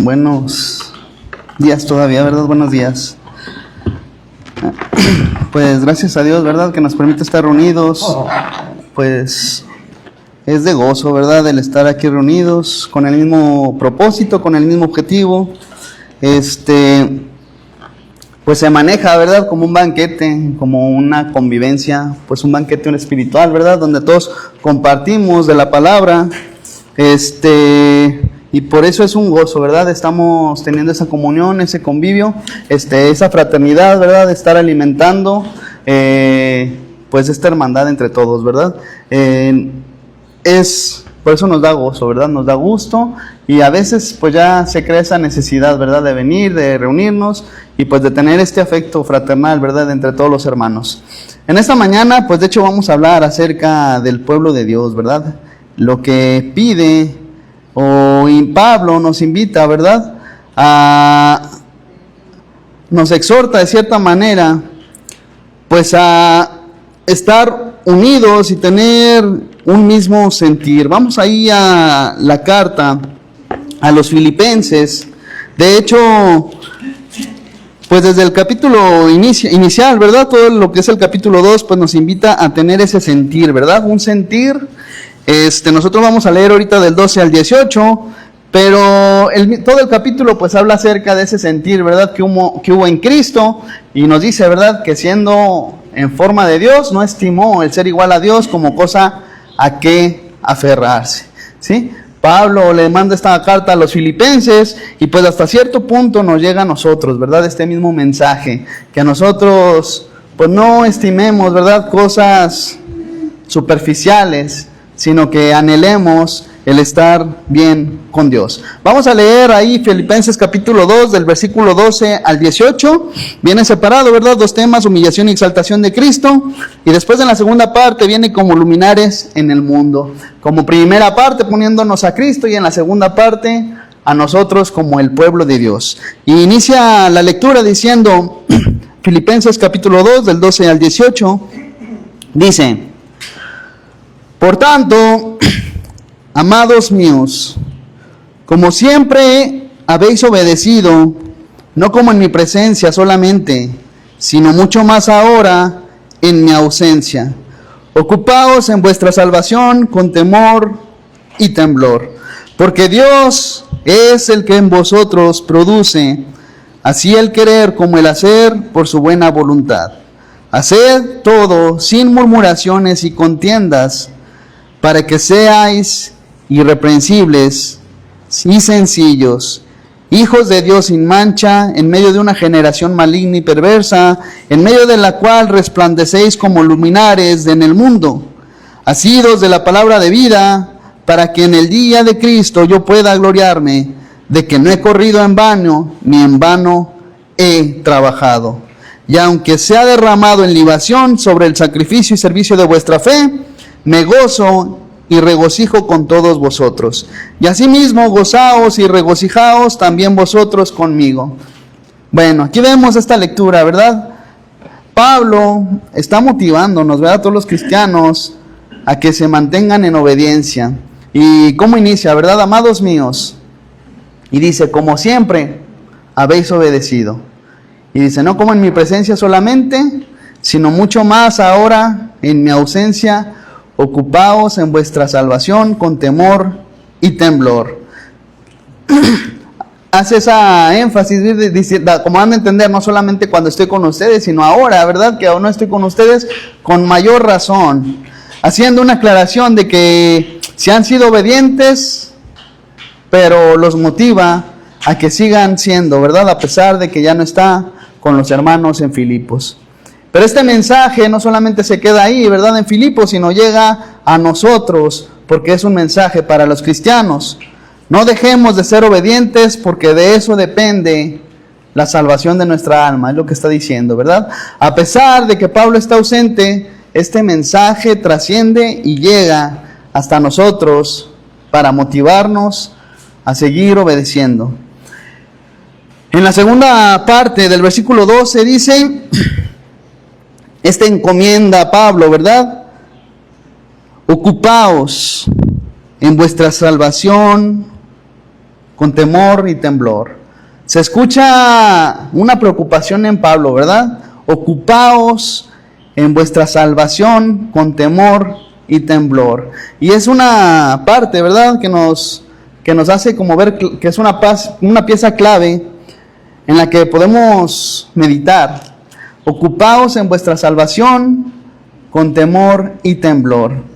Buenos días todavía, ¿verdad? Buenos días. Pues gracias a Dios, ¿verdad? Que nos permite estar reunidos. Pues es de gozo, ¿verdad? El estar aquí reunidos con el mismo propósito, con el mismo objetivo. Pues se maneja, ¿verdad? Como un banquete, como una convivencia, pues un banquete espiritual, ¿verdad? Donde todos compartimos de la palabra. Y por eso es un gozo, ¿verdad? Estamos teniendo esa comunión, ese convivio, esa fraternidad, ¿verdad? De estar alimentando, pues esta hermandad entre todos, ¿verdad? Por eso nos da gozo, ¿verdad? Nos da gusto y a veces pues ya se crea esa necesidad, ¿verdad? De venir, de reunirnos y pues de tener este afecto fraternal, ¿verdad? Entre todos los hermanos. En esta mañana, pues de hecho vamos a hablar acerca del pueblo de Dios, ¿verdad? Lo que pide Pablo nos invita, ¿verdad? Nos exhorta de cierta manera, pues a estar unidos y tener un mismo sentir. Vamos ahí a la carta a los Filipenses. De hecho, pues desde el capítulo inicial, ¿verdad? Todo lo que es el capítulo 2, pues nos invita a tener ese sentir, ¿verdad? Un sentir. Nosotros vamos a leer ahorita del 12 al 18, pero todo el capítulo pues habla acerca de ese sentir, ¿verdad? Que hubo en Cristo, y nos dice, ¿verdad? Que siendo en forma de Dios, no estimó el ser igual a Dios como cosa a que aferrarse, ¿sí? Pablo le manda esta carta a los Filipenses y pues hasta cierto punto nos llega a nosotros, ¿verdad? Este mismo mensaje, que a nosotros pues no estimemos, ¿verdad? Cosas superficiales, sino que anhelemos el estar bien con Dios. Vamos a leer ahí Filipenses capítulo 2, del versículo 12 al 18. Viene separado, ¿verdad? Dos temas: humillación y exaltación de Cristo. Y después en la segunda parte viene como luminares en el mundo. Como primera parte poniéndonos a Cristo, y en la segunda parte a nosotros como el pueblo de Dios. Y inicia la lectura diciendo, Filipenses capítulo 2, del 12 al 18, dice: por tanto, amados míos, como siempre habéis obedecido, no como en mi presencia solamente, sino mucho más ahora en mi ausencia, ocupaos en vuestra salvación con temor y temblor, porque Dios es el que en vosotros produce así el querer como el hacer por su buena voluntad. Haced todo sin murmuraciones y contiendas, para que seáis irreprensibles y sencillos, hijos de Dios sin mancha, en medio de una generación maligna y perversa, en medio de la cual resplandecéis como luminares en el mundo, asidos de la palabra de vida, para que en el día de Cristo yo pueda gloriarme de que no he corrido en vano, ni en vano he trabajado. Y aunque sea derramado en libación sobre el sacrificio y servicio de vuestra fe, me gozo y regocijo con todos vosotros. Y asimismo gozaos y regocijaos también vosotros conmigo. Bueno, aquí vemos esta lectura, ¿verdad? Pablo está motivándonos, ¿verdad? A todos los cristianos a que se mantengan en obediencia. ¿Y cómo inicia, verdad? Amados míos. Y dice, como siempre habéis obedecido. Y dice, no como en mi presencia solamente, sino mucho más ahora en mi ausencia. Ocupaos en vuestra salvación con temor y temblor. Hace esa énfasis, como van a entender, no solamente cuando estoy con ustedes, sino ahora, ¿verdad? Que aún no estoy con ustedes, con mayor razón. Haciendo una aclaración de que si han sido obedientes, pero los motiva a que sigan siendo, ¿verdad? A pesar de que ya no está con los hermanos en Filipos. Pero este mensaje no solamente se queda ahí, ¿verdad? En Filipos, sino llega a nosotros, porque es un mensaje para los cristianos. No dejemos de ser obedientes, porque de eso depende la salvación de nuestra alma, es lo que está diciendo, ¿verdad? A pesar de que Pablo está ausente, este mensaje trasciende y llega hasta nosotros para motivarnos a seguir obedeciendo. En la segunda parte del versículo 12 dice, esta encomienda a Pablo, ¿verdad? Ocupaos en vuestra salvación con temor y temblor. Se escucha una preocupación en Pablo, ¿verdad? Ocupaos en vuestra salvación con temor y temblor. Y es una parte, ¿verdad?, que nos hace como ver que es una pieza clave en la que podemos meditar. Ocupaos en vuestra salvación con temor y temblor.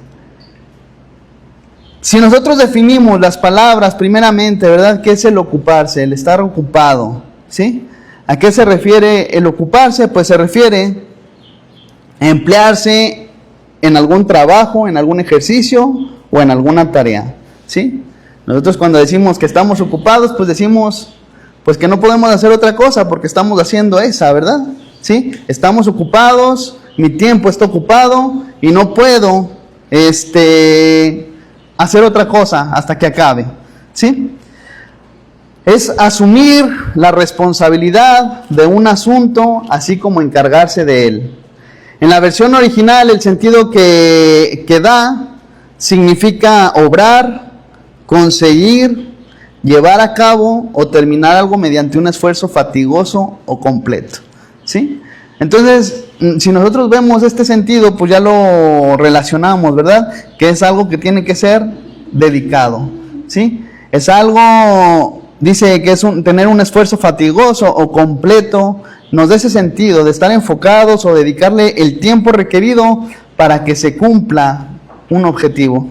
Si nosotros definimos las palabras primeramente, ¿verdad?, ¿qué es el ocuparse? El estar ocupado, ¿sí? ¿A qué se refiere el ocuparse? Pues se refiere a emplearse en algún trabajo, en algún ejercicio o en alguna tarea, ¿sí? Nosotros cuando decimos que estamos ocupados, pues decimos pues que no podemos hacer otra cosa porque estamos haciendo esa, ¿verdad? ¿Sí? Estamos ocupados, mi tiempo está ocupado y no puedo hacer otra cosa hasta que acabe, ¿sí? Es asumir la responsabilidad de un asunto, así como encargarse de él. En la versión original, el sentido que da significa obrar, conseguir, llevar a cabo o terminar algo mediante un esfuerzo fatigoso o completo, ¿sí? Entonces, si nosotros vemos este sentido, pues ya lo relacionamos, ¿verdad? Que es algo que tiene que ser dedicado, ¿sí? Es algo, dice que es tener un esfuerzo fatigoso o completo, nos da ese sentido de estar enfocados o dedicarle el tiempo requerido para que se cumpla un objetivo.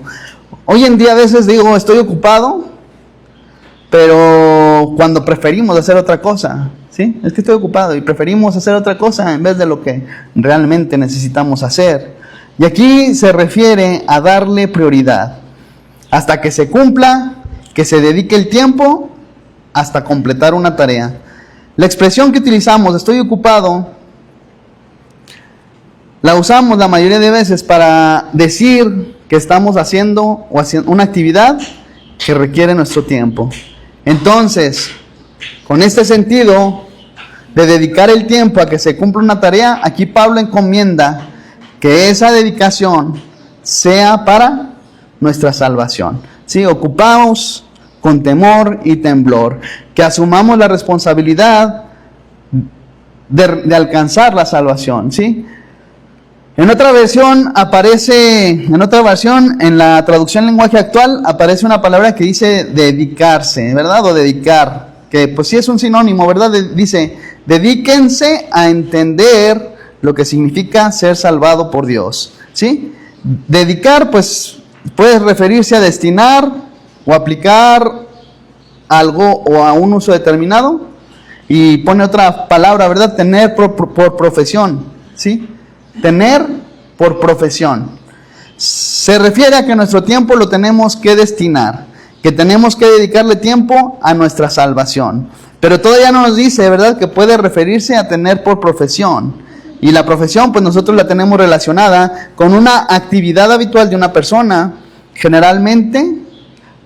Hoy en día a veces digo, estoy ocupado, pero cuando preferimos hacer otra cosa, ¿sí? Es que estoy ocupado y preferimos hacer otra cosa en vez de lo que realmente necesitamos hacer. Y aquí se refiere a darle prioridad hasta que se cumpla, que se dedique el tiempo hasta completar una tarea. La expresión que utilizamos, estoy ocupado, la usamos la mayoría de veces para decir que estamos haciendo una actividad que requiere nuestro tiempo. Entonces, con este sentido de dedicar el tiempo a que se cumpla una tarea, aquí Pablo encomienda que esa dedicación sea para nuestra salvación. ¿Sí? Ocupamos con temor y temblor, que asumamos la responsabilidad de alcanzar la salvación, ¿sí? En otra versión, en la traducción lenguaje actual, aparece una palabra que dice dedicarse, ¿verdad? O dedicar, que pues sí es un sinónimo, ¿verdad? Dice, dedíquense a entender lo que significa ser salvado por Dios, ¿sí? Dedicar, pues, puede referirse a destinar o aplicar algo o a un uso determinado, y pone otra palabra, ¿verdad? Tener por profesión, ¿sí? Tener por profesión. Se refiere a que nuestro tiempo lo tenemos que destinar, que tenemos que dedicarle tiempo a nuestra salvación. Pero todavía no nos dice, ¿verdad?, que puede referirse a tener por profesión. Y la profesión, pues nosotros la tenemos relacionada con una actividad habitual de una persona, generalmente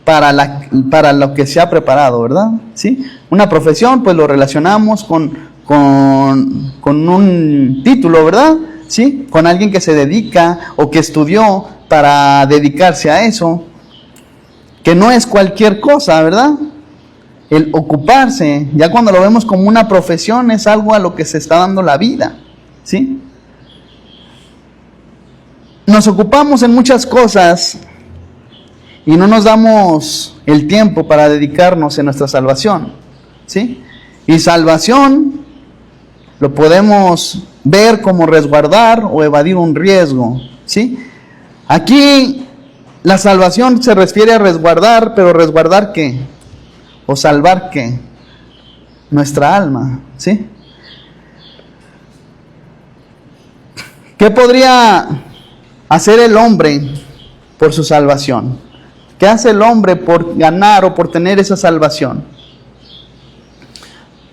para lo que se ha preparado, ¿verdad? ¿Sí? Una profesión, pues lo relacionamos con un título, ¿verdad? ¿Sí? Con alguien que se dedica o que estudió para dedicarse a eso, que no es cualquier cosa, ¿verdad? El ocuparse, ya cuando lo vemos como una profesión, es algo a lo que se está dando la vida, ¿sí? Nos ocupamos en muchas cosas y no nos damos el tiempo para dedicarnos en nuestra salvación, ¿sí? Y salvación lo podemos ver como resguardar o evadir un riesgo, ¿sí? Aquí la salvación se refiere a resguardar, pero ¿resguardar qué? ¿O salvar qué? Nuestra alma, ¿sí? ¿Qué podría hacer el hombre por su salvación? ¿Qué hace el hombre por ganar o por tener esa salvación?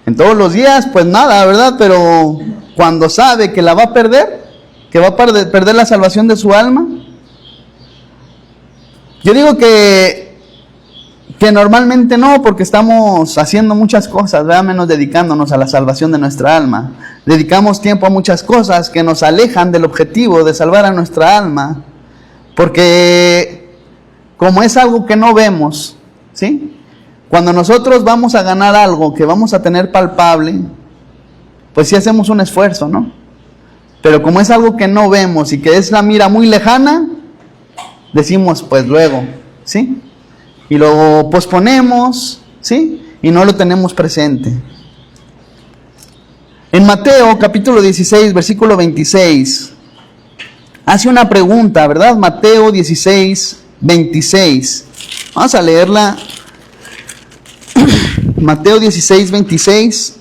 En todos los días, pues nada, ¿verdad? Pero cuando sabe que la va a perder, que va a perder la salvación de su alma, yo digo que normalmente no, porque estamos haciendo muchas cosas, ¿verdad? Menos dedicándonos a la salvación de nuestra alma. Dedicamos tiempo a muchas cosas que nos alejan del objetivo de salvar a nuestra alma, porque como es algo que no vemos, ¿sí? Cuando nosotros vamos a ganar algo que vamos a tener palpable, pues sí hacemos un esfuerzo, ¿no? Pero como es algo que no vemos y que es la mira muy lejana, decimos pues luego, ¿sí? Y lo posponemos, ¿sí? Y no lo tenemos presente. En Mateo capítulo 16, versículo 26, hace una pregunta, ¿verdad? Mateo 16, 26. Vamos a leerla. Mateo 16, 26.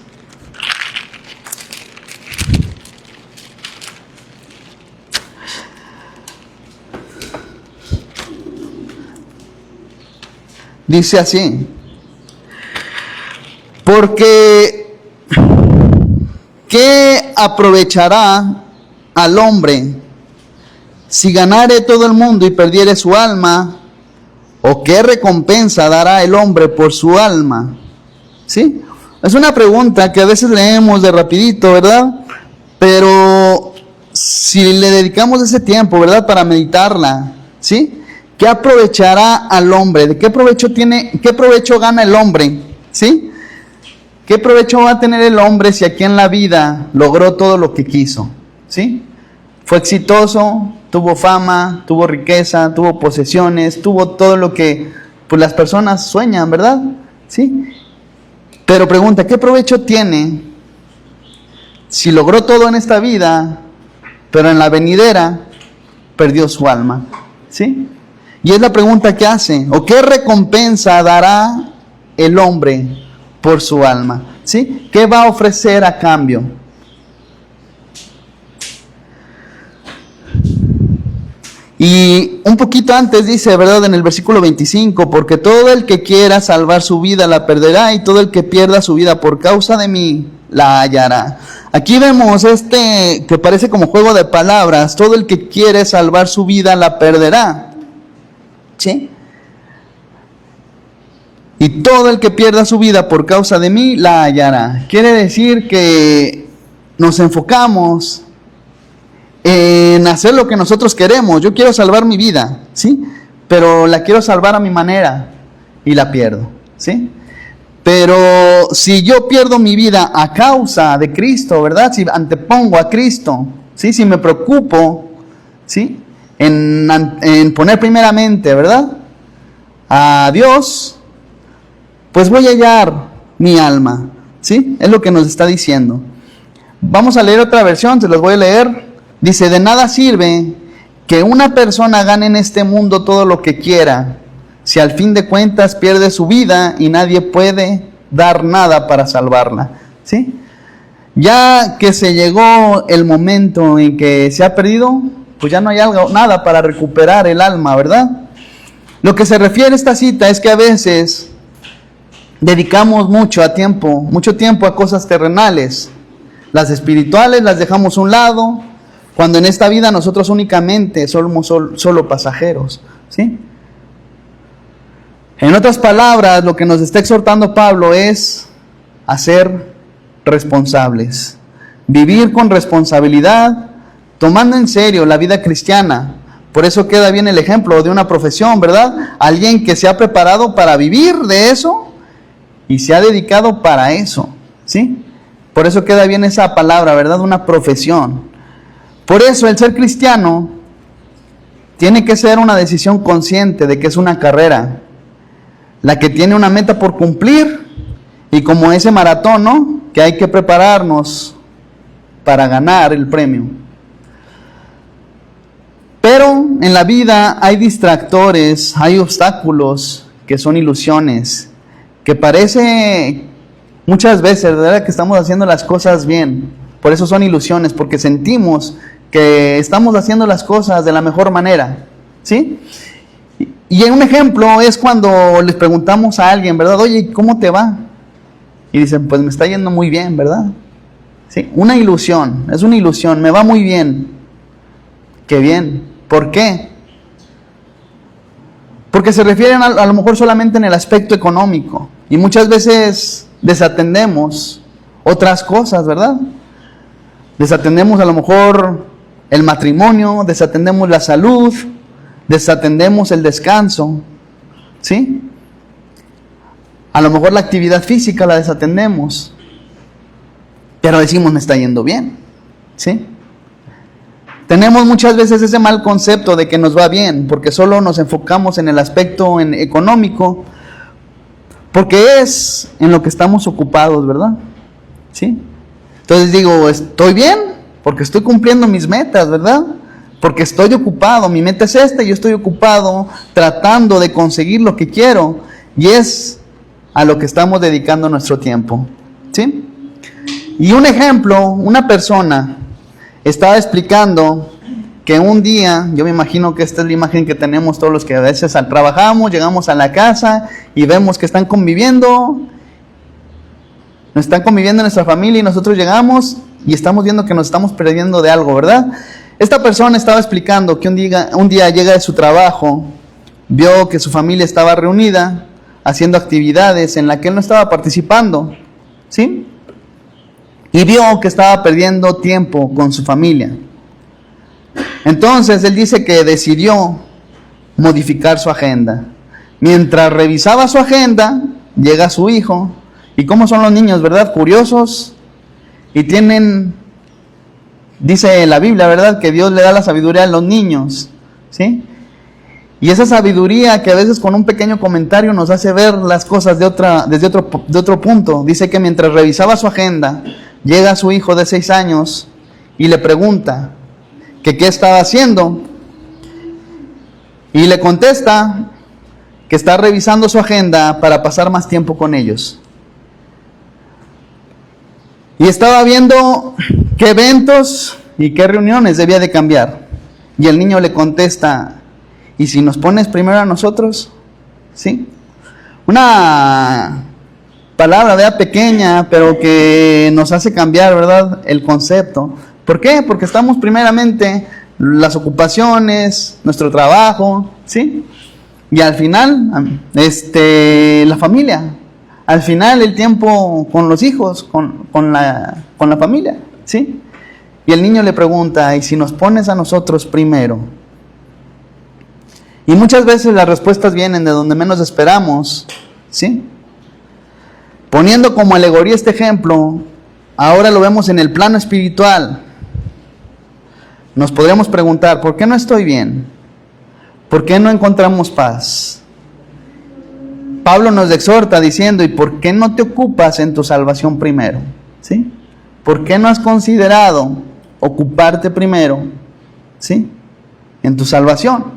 Dice así: porque ¿qué aprovechará al hombre si ganare todo el mundo y perdiere su alma? ¿O qué recompensa dará el hombre por su alma? ¿Sí? Es una pregunta que a veces leemos de rapidito, ¿verdad? Pero si le dedicamos ese tiempo, ¿verdad? Para meditarla, ¿sí? ¿Qué aprovechará al hombre? ¿De qué provecho tiene, qué provecho gana el hombre? ¿Sí? ¿Qué provecho va a tener el hombre si aquí en la vida logró todo lo que quiso? ¿Sí? Fue exitoso, tuvo fama, tuvo riqueza, tuvo posesiones, tuvo todo lo que pues, las personas sueñan, ¿verdad? ¿Sí? Pero pregunta, ¿qué provecho tiene si logró todo en esta vida, pero en la venidera perdió su alma? ¿Sí? Y es la pregunta que hace, ¿o qué recompensa dará el hombre por su alma? ¿Sí? ¿Qué va a ofrecer a cambio? Y un poquito antes dice, ¿verdad? En el versículo 25, porque todo el que quiera salvar su vida la perderá, y todo el que pierda su vida por causa de mí la hallará. Aquí vemos que parece como juego de palabras, todo el que quiere salvar su vida la perderá. ¿Sí? Y todo el que pierda su vida por causa de mí la hallará. Quiere decir que nos enfocamos en hacer lo que nosotros queremos. Yo quiero salvar mi vida, ¿sí? Pero la quiero salvar a mi manera y la pierdo, ¿sí? Pero si yo pierdo mi vida a causa de Cristo, ¿verdad? Si antepongo a Cristo, ¿sí? Si me preocupo, ¿sí? En poner primeramente, ¿verdad? A Dios, pues voy a hallar mi alma, ¿sí? Es lo que nos está diciendo. Vamos a leer otra versión, se los voy a leer. Dice, de nada sirve que una persona gane en este mundo todo lo que quiera, si al fin de cuentas pierde su vida y nadie puede dar nada para salvarla, ¿sí? Ya que se llegó el momento en que se ha perdido, pues ya no hay nada para recuperar el alma, ¿verdad? Lo que se refiere a esta cita es que a veces dedicamos mucho tiempo a cosas terrenales. Las espirituales las dejamos a un lado, cuando en esta vida nosotros únicamente somos solo pasajeros, ¿sí? En otras palabras, lo que nos está exhortando Pablo es a ser responsables, vivir con responsabilidad, tomando en serio la vida cristiana. Por eso queda bien el ejemplo de una profesión, ¿verdad? Alguien que se ha preparado para vivir de eso y se ha dedicado para eso, ¿sí? Por eso queda bien esa palabra, ¿verdad? Una profesión. Por eso el ser cristiano tiene que ser una decisión consciente de que es una carrera, la que tiene una meta por cumplir, y como ese maratón, ¿no? Que hay que prepararnos para ganar el premio. Pero en la vida hay distractores, hay obstáculos que son ilusiones, que parece muchas veces, ¿verdad?, que estamos haciendo las cosas bien. Por eso son ilusiones, porque sentimos que estamos haciendo las cosas de la mejor manera, ¿sí? Y un ejemplo es cuando les preguntamos a alguien, ¿verdad? Oye, ¿cómo te va? Y dicen, pues me está yendo muy bien, ¿verdad? ¿Sí? Una ilusión, es una ilusión, me va muy bien. Qué bien. ¿Por qué? Porque se refieren a lo mejor solamente en el aspecto económico. Y muchas veces desatendemos otras cosas, ¿verdad? Desatendemos a lo mejor el matrimonio, desatendemos la salud, desatendemos el descanso, ¿sí? A lo mejor la actividad física la desatendemos, pero decimos me está yendo bien, ¿sí? Tenemos muchas veces ese mal concepto de que nos va bien, porque solo nos enfocamos en el aspecto económico, porque es en lo que estamos ocupados, ¿verdad? ¿Sí? Entonces digo, estoy bien, porque estoy cumpliendo mis metas, ¿verdad? Porque estoy ocupado, mi meta es esta, y yo estoy ocupado tratando de conseguir lo que quiero, y es a lo que estamos dedicando nuestro tiempo, ¿sí? Y un ejemplo, una persona estaba explicando que un día, yo me imagino que esta es la imagen que tenemos todos los que a veces trabajamos, llegamos a la casa y vemos que están conviviendo nuestra familia, y nosotros llegamos y estamos viendo que nos estamos perdiendo de algo, ¿verdad? Esta persona estaba explicando que un día llega de su trabajo, vio que su familia estaba reunida, haciendo actividades en las que él no estaba participando, ¿sí? Y vio que estaba perdiendo tiempo con su familia. Entonces él dice que decidió modificar su agenda. Mientras revisaba su agenda, llega su hijo. ¿Y cómo son los niños, verdad? Curiosos. Y dice la Biblia, ¿verdad? Que Dios le da la sabiduría a los niños, ¿sí? Y esa sabiduría que a veces con un pequeño comentario nos hace ver las cosas desde otro punto. Dice que mientras revisaba su agenda, llega su hijo de 6 años y le pregunta que qué estaba haciendo. Y le contesta que está revisando su agenda para pasar más tiempo con ellos. Y estaba viendo qué eventos y qué reuniones debía de cambiar. Y el niño le contesta, ¿y si nos pones primero a nosotros? ¿Sí? Una palabra, ¿verdad? Pequeña, pero que nos hace cambiar, ¿verdad? El concepto. ¿Por qué? Porque estamos primeramente las ocupaciones, nuestro trabajo, ¿sí? Y al final, la familia. Al final el tiempo con los hijos, con la familia, ¿sí? Y el niño le pregunta, ¿y si nos pones a nosotros primero? Y muchas veces las respuestas vienen de donde menos esperamos, ¿sí? Poniendo como alegoría este ejemplo, ahora lo vemos en el plano espiritual. Nos podríamos preguntar, ¿por qué no estoy bien? ¿Por qué no encontramos paz? Pablo nos exhorta diciendo, ¿y por qué no te ocupas en tu salvación primero? ¿Sí? ¿Por qué no has considerado ocuparte primero? ¿Sí? En tu salvación.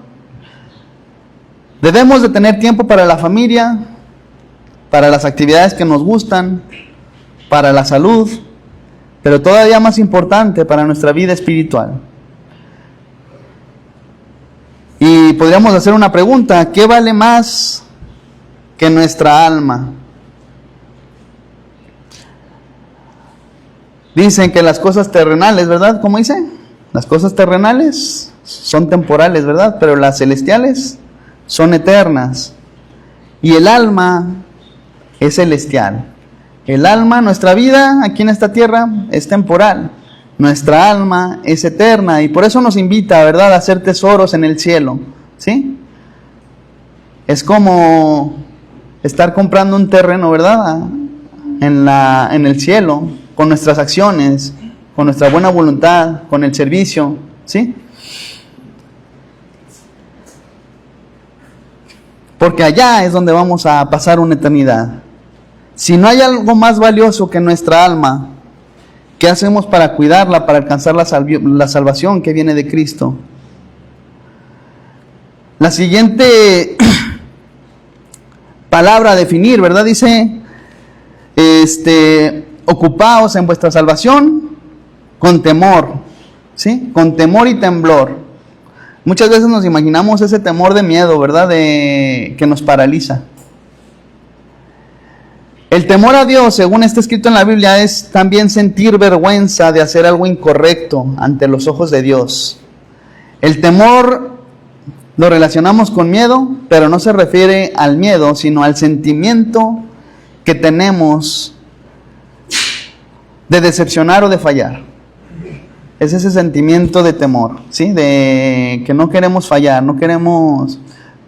Debemos de tener tiempo para la familia, para las actividades que nos gustan, para la salud, pero todavía más importante, para nuestra vida espiritual. Y podríamos hacer una pregunta, ¿qué vale más que nuestra alma? Dicen que las cosas terrenales, ¿verdad? ¿Cómo dice? Las cosas terrenales son temporales, ¿verdad? Pero las celestiales son eternas. Y el alma es celestial. El alma, nuestra vida aquí en esta tierra es temporal. Nuestra alma es eterna y por eso nos invita, ¿verdad?, a hacer tesoros en el cielo, ¿sí? Es como estar comprando un terreno, ¿verdad?, en el cielo, con nuestras acciones, con nuestra buena voluntad, con el servicio, ¿sí? Porque allá es donde vamos a pasar una eternidad. Si no hay algo más valioso que nuestra alma, ¿qué hacemos para cuidarla, para alcanzar la salvación que viene de Cristo? La siguiente palabra a definir, ¿verdad? Dice, ocupaos en vuestra salvación con temor, ¿sí? Con temor y temblor. Muchas veces nos imaginamos ese temor de miedo, ¿verdad? Que nos paraliza. El temor a Dios, según está escrito en la Biblia, es también sentir vergüenza de hacer algo incorrecto ante los ojos de Dios. El temor lo relacionamos con miedo, pero no se refiere al miedo, sino al sentimiento que tenemos de decepcionar o de fallar. Es ese sentimiento de temor, ¿sí? De que no queremos fallar, no queremos...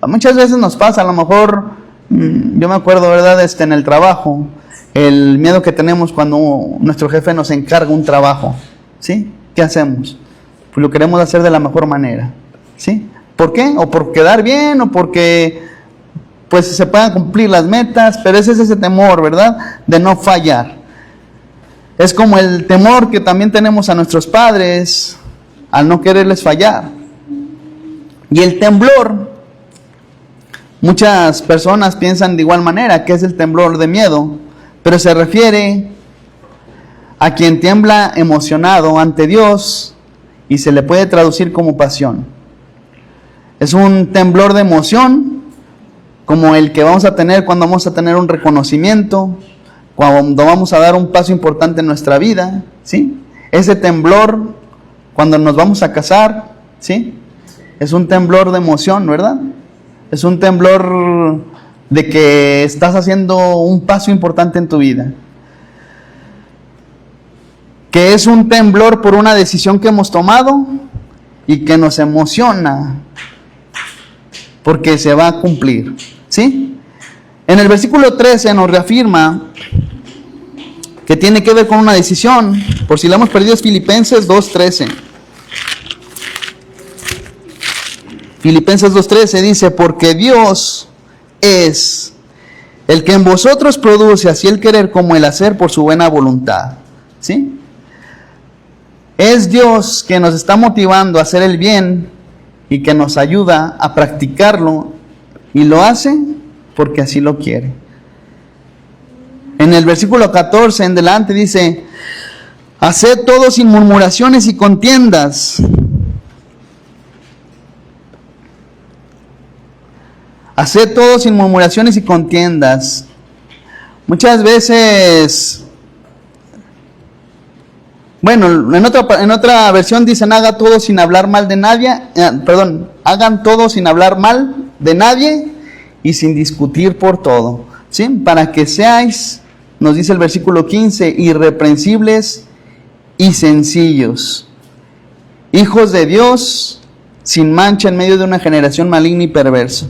Muchas veces nos pasa, a lo mejor Yo me acuerdo, ¿verdad? En el trabajo, el miedo que tenemos cuando nuestro jefe nos encarga un trabajo, ¿sí? ¿Qué hacemos? Pues lo queremos hacer de la mejor manera, ¿sí? ¿Por qué? O por quedar bien, o porque pues se puedan cumplir las metas, pero ese es ese temor, ¿verdad? De no fallar. Es como el temor que también tenemos a nuestros padres al no quererles fallar. Y el temblor, muchas personas piensan de igual manera que es el temblor de miedo, pero se refiere a quien tiembla emocionado ante Dios y se le puede traducir como pasión. Es un temblor de emoción, como el que vamos a tener cuando vamos a tener un reconocimiento, cuando vamos a dar un paso importante en nuestra vida, ¿sí? Ese temblor cuando nos vamos a casar, ¿sí? Es un temblor de emoción, ¿verdad? Es un temblor de que estás haciendo un paso importante en tu vida. Que es un temblor por una decisión que hemos tomado y que nos emociona porque se va a cumplir, ¿sí? En el versículo 13 nos reafirma que tiene que ver con una decisión. Por si la hemos perdido, es Filipenses 2:13. Filipenses 2:13 dice: porque Dios es el que en vosotros produce así el querer como el hacer por su buena voluntad, ¿sí? Es Dios que nos está motivando a hacer el bien y que nos ayuda a practicarlo, y lo hace porque así lo quiere. En el versículo 14 en delante dice: haced todo sin murmuraciones y contiendas. Haced todo sin murmuraciones y contiendas. Muchas veces, bueno, en otra versión dicen: haga todo sin hablar mal de nadie, hagan todo sin hablar mal de nadie y sin discutir por todo, ¿sí? Para que seáis, nos dice el versículo 15, irreprensibles y sencillos, hijos de Dios, sin mancha en medio de una generación maligna y perversa.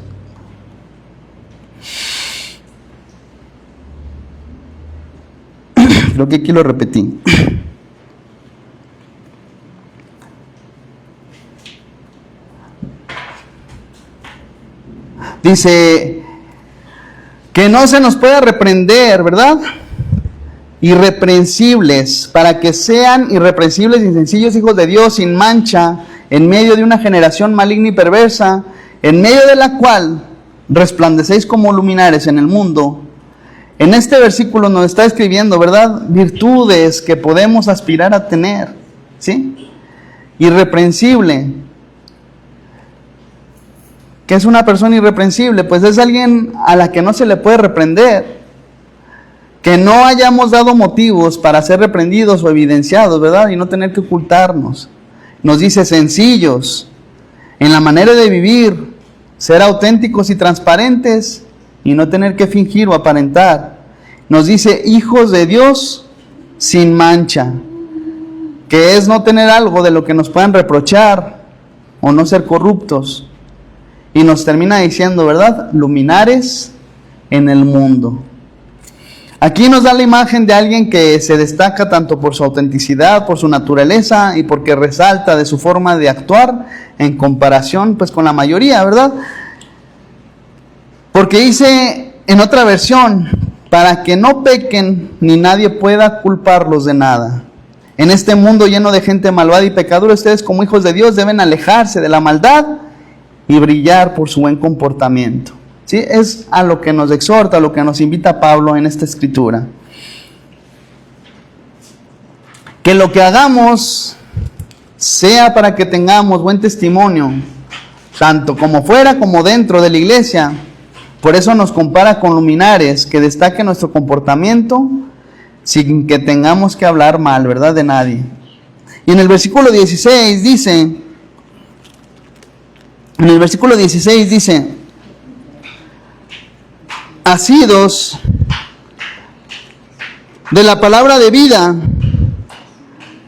Creo que aquí lo repetí. Dice que no se nos pueda reprender, ¿verdad? Irreprensibles, para que sean irreprensibles y sencillos hijos de Dios, sin mancha, en medio de una generación maligna y perversa, en medio de la cual resplandecéis como luminares en el mundo. En este versículo nos está escribiendo, ¿verdad?, virtudes que podemos aspirar a tener, ¿sí? Irreprensible. ¿Qué es una persona irreprensible? Pues es alguien a la que no se le puede reprender, que no hayamos dado motivos para ser reprendidos o evidenciados, ¿verdad? Y no tener que ocultarnos. Nos dice sencillos en la manera de vivir, ser auténticos y transparentes y no tener que fingir o aparentar. Nos dice hijos de Dios sin mancha, que es no tener algo de lo que nos puedan reprochar o no ser corruptos. Y nos termina diciendo, ¿verdad?, luminares en el mundo. Aquí nos da la imagen de alguien que se destaca tanto por su autenticidad, por su naturaleza y porque resalta de su forma de actuar en comparación pues con la mayoría, ¿verdad? Porque dice en otra versión: para que no pequen ni nadie pueda culparlos de nada. En este mundo lleno de gente malvada y pecadora, ustedes como hijos de Dios deben alejarse de la maldad y brillar por su buen comportamiento, ¿sí? Es a lo que nos exhorta, a lo que nos invita Pablo en esta escritura. Que lo que hagamos sea para que tengamos buen testimonio, tanto como fuera como dentro de la iglesia. Por eso nos compara con luminares, que destaque nuestro comportamiento sin que tengamos que hablar mal, ¿verdad?, de nadie. Y en el versículo 16 dice... En el versículo 16 dice: asidos de la palabra de vida,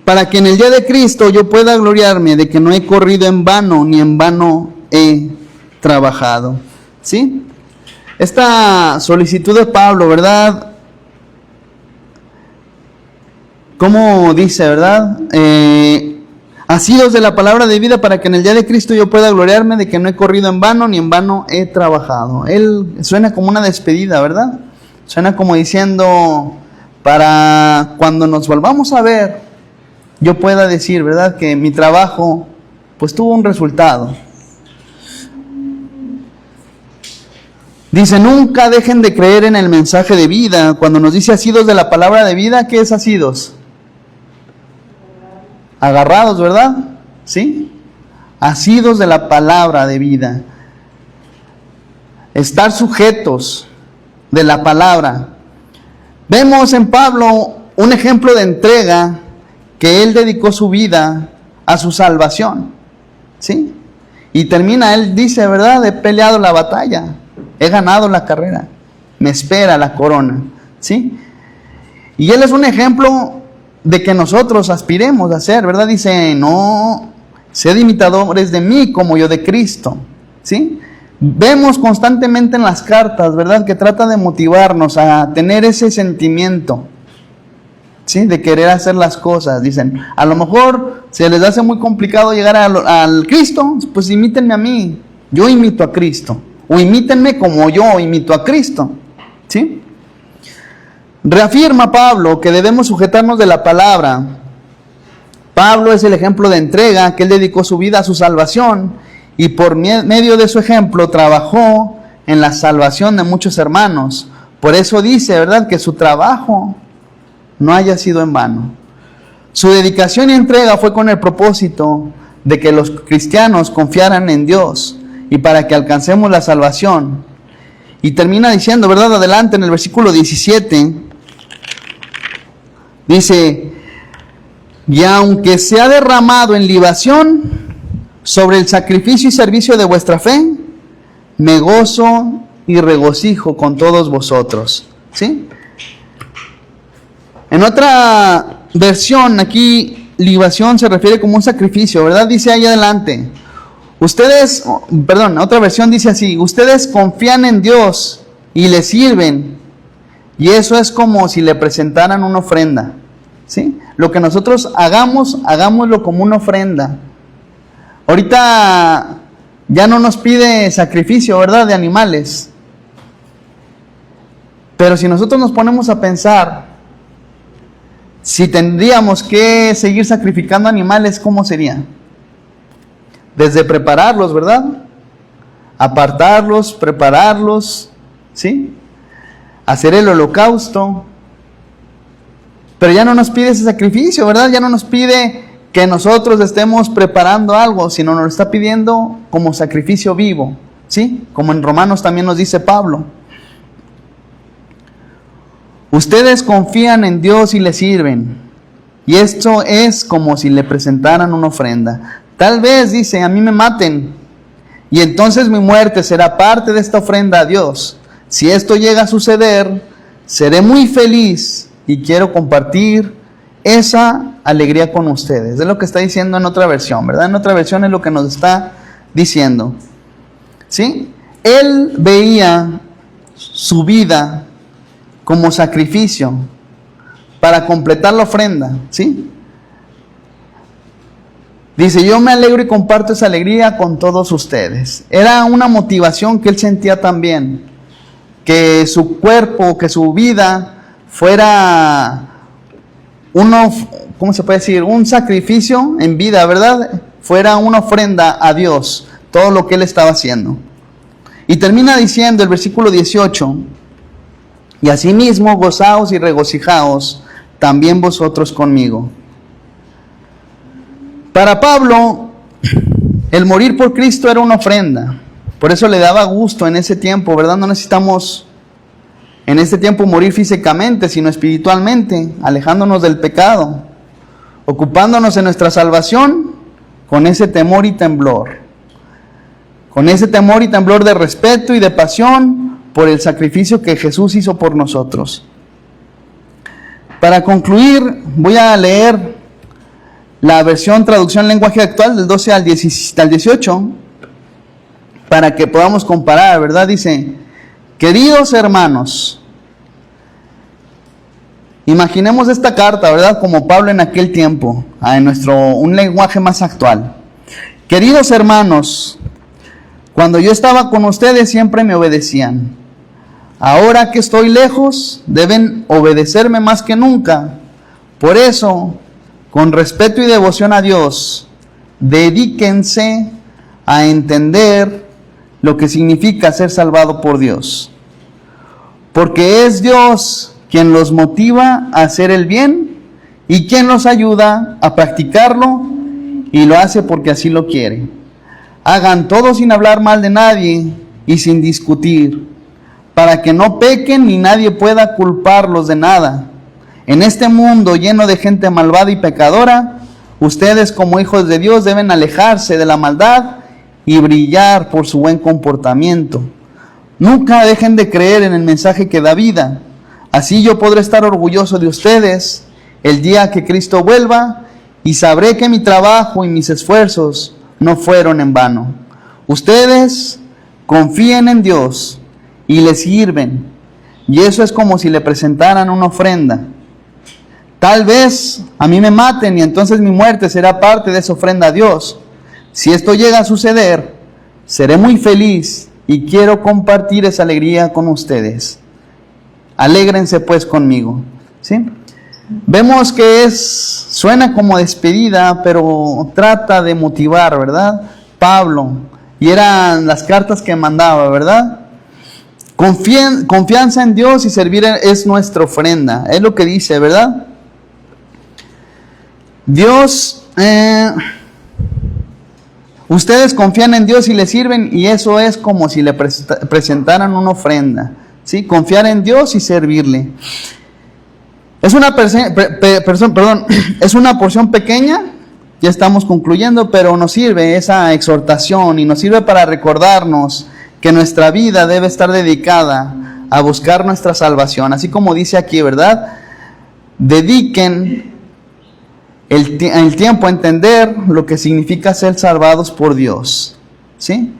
para que en el día de Cristo yo pueda gloriarme de que no he corrido en vano, ni en vano he trabajado. ¿Sí? esta solicitud de Pablo, ¿verdad? ¿Cómo dice, verdad? Asidos de la palabra de vida para que en el día de Cristo yo pueda gloriarme de que no he corrido en vano ni en vano he trabajado. Él suena como una despedida, ¿verdad? Suena como diciendo, para cuando nos volvamos a ver, yo pueda decir, ¿verdad? Que mi trabajo, pues tuvo un resultado. Dice, nunca dejen de creer en el mensaje de vida. Cuando nos dice asidos de la palabra de vida, ¿qué es asidos? Agarrados, ¿verdad? ¿Sí? Asidos de la palabra de vida. Estar sujetos de la palabra. Vemos en Pablo un ejemplo de entrega que él dedicó su vida a su salvación. ¿Sí? Y termina, él dice, ¿verdad? He peleado la batalla, he ganado la carrera, me espera la corona. ¿Sí? Y él es un ejemplo de que nosotros aspiremos a ser, ¿verdad? Dice, no, sed imitadores de mí como yo de Cristo, ¿sí? Vemos constantemente en las cartas, ¿verdad? Que trata de motivarnos a tener ese sentimiento, ¿sí? De querer hacer las cosas. Dicen, a lo mejor se les hace muy complicado llegar al Cristo, pues imítenme a mí, yo imito a Cristo, o imítenme como yo imito a Cristo, ¿sí? Reafirma Pablo que debemos sujetarnos de la palabra. Pablo es el ejemplo de entrega, que él dedicó su vida a su salvación y por medio de su ejemplo trabajó en la salvación de muchos hermanos. Por eso dice, ¿verdad?, que su trabajo no haya sido en vano. Su dedicación y entrega fue con el propósito de que los cristianos confiaran en Dios y para que alcancemos la salvación. Y termina diciendo, ¿verdad?, adelante en el versículo 17, dice, y aunque se ha derramado en libación sobre el sacrificio y servicio de vuestra fe, me gozo y regocijo con todos vosotros. ¿Sí? En otra versión, aquí libación se refiere como un sacrificio, ¿verdad? Dice ahí adelante, otra versión dice así, ustedes confían en Dios y le sirven, y eso es como si le presentaran una ofrenda, ¿sí? Lo que nosotros hagamos, hagámoslo como una ofrenda. Ahorita ya no nos pide sacrificio, ¿verdad?, de animales. Pero si nosotros nos ponemos a pensar, si tendríamos que seguir sacrificando animales, ¿cómo sería? Desde prepararlos, ¿verdad? Apartarlos, prepararlos, ¿sí? Hacer el holocausto. Pero ya no nos pide ese sacrificio, ¿verdad? Ya no nos pide que nosotros estemos preparando algo, sino nos lo está pidiendo como sacrificio vivo, ¿sí? Como en Romanos también nos dice Pablo. Ustedes confían en Dios y le sirven, y esto es como si le presentaran una ofrenda. Tal vez, dice, a mí me maten, y entonces mi muerte será parte de esta ofrenda a Dios. Si esto llega a suceder, seré muy feliz y quiero compartir esa alegría con ustedes. Es lo que está diciendo en otra versión, ¿verdad? En otra versión es lo que nos está diciendo, ¿sí? Él veía su vida como sacrificio para completar la ofrenda, ¿sí? Dice, yo me alegro y comparto esa alegría con todos ustedes. Era una motivación que él sentía también, que su cuerpo, que su vida fuera ¿cómo se puede decir? Un sacrificio en vida, ¿verdad? Fuera una ofrenda a Dios, todo lo que él estaba haciendo. Y termina diciendo el versículo 18, y asimismo gozaos y regocijaos también vosotros conmigo. Para Pablo, el morir por Cristo era una ofrenda. Por eso le daba gusto en ese tiempo, ¿verdad? No necesitamos en este tiempo morir físicamente, sino espiritualmente, alejándonos del pecado, ocupándonos en nuestra salvación con ese temor y temblor. Con ese temor y temblor de respeto y de pasión por el sacrificio que Jesús hizo por nosotros. Para concluir, voy a leer la versión traducción lenguaje actual del 12 al 18, para que podamos comparar, ¿verdad? Dice Queridos hermanos, imaginemos esta carta, ¿verdad? Como Pablo en aquel tiempo, en un lenguaje más actual. Queridos hermanos, cuando yo estaba con ustedes siempre me obedecían. Ahora que estoy lejos, deben obedecerme más que nunca. Por eso, con respeto y devoción a Dios, dedíquense a entender lo que significa ser salvado por Dios. Porque es Dios quien los motiva a hacer el bien y quien los ayuda a practicarlo, y lo hace porque así lo quiere. Hagan todo sin hablar mal de nadie y sin discutir, para que no pequen ni nadie pueda culparlos de nada. En este mundo lleno de gente malvada y pecadora, ustedes como hijos de Dios deben alejarse de la maldad y brillar por su buen comportamiento. Nunca dejen de creer en el mensaje que da vida. Así yo podré estar orgulloso de ustedes el día que Cristo vuelva, y sabré que mi trabajo y mis esfuerzos no fueron en vano. Ustedes confíen en Dios y le sirven, y eso es como si le presentaran una ofrenda. Tal vez a mí me maten y entonces mi muerte será parte de esa ofrenda a Dios. Si esto llega a suceder, seré muy feliz y quiero compartir esa alegría con ustedes. Alégrense pues conmigo, ¿sí? Vemos que suena como despedida, pero trata de motivar, ¿verdad? Pablo, y eran las cartas que mandaba, ¿verdad? Confianza en Dios y servir es nuestra ofrenda, es lo que dice, ¿verdad? Dios, ustedes confían en Dios y le sirven, y eso es como si le presentaran una ofrenda, ¿sí? Confiar en Dios y servirle. Es una porción pequeña, ya estamos concluyendo, pero nos sirve esa exhortación y nos sirve para recordarnos que nuestra vida debe estar dedicada a buscar nuestra salvación. Así como dice aquí, ¿verdad? Dediquen el tiempo a entender lo que significa ser salvados por Dios, ¿sí?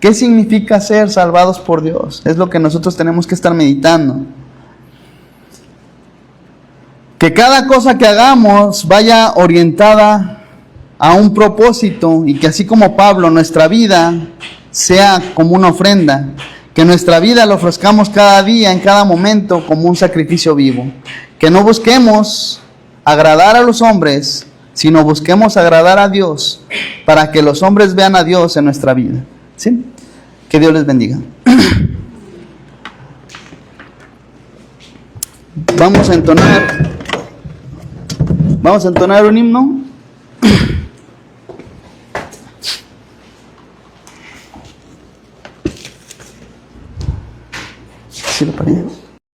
¿Qué significa ser salvados por Dios? Es lo que nosotros tenemos que estar meditando. Que cada cosa que hagamos vaya orientada a un propósito, y que así como Pablo, nuestra vida sea como una ofrenda. Que nuestra vida la ofrezcamos cada día, en cada momento, como un sacrificio vivo. Que no busquemos agradar a los hombres, sino busquemos agradar a Dios, para que los hombres vean a Dios en nuestra vida, ¿sí? Que Dios les bendiga. Vamos a entonar un himno. ¿Sí lo paré?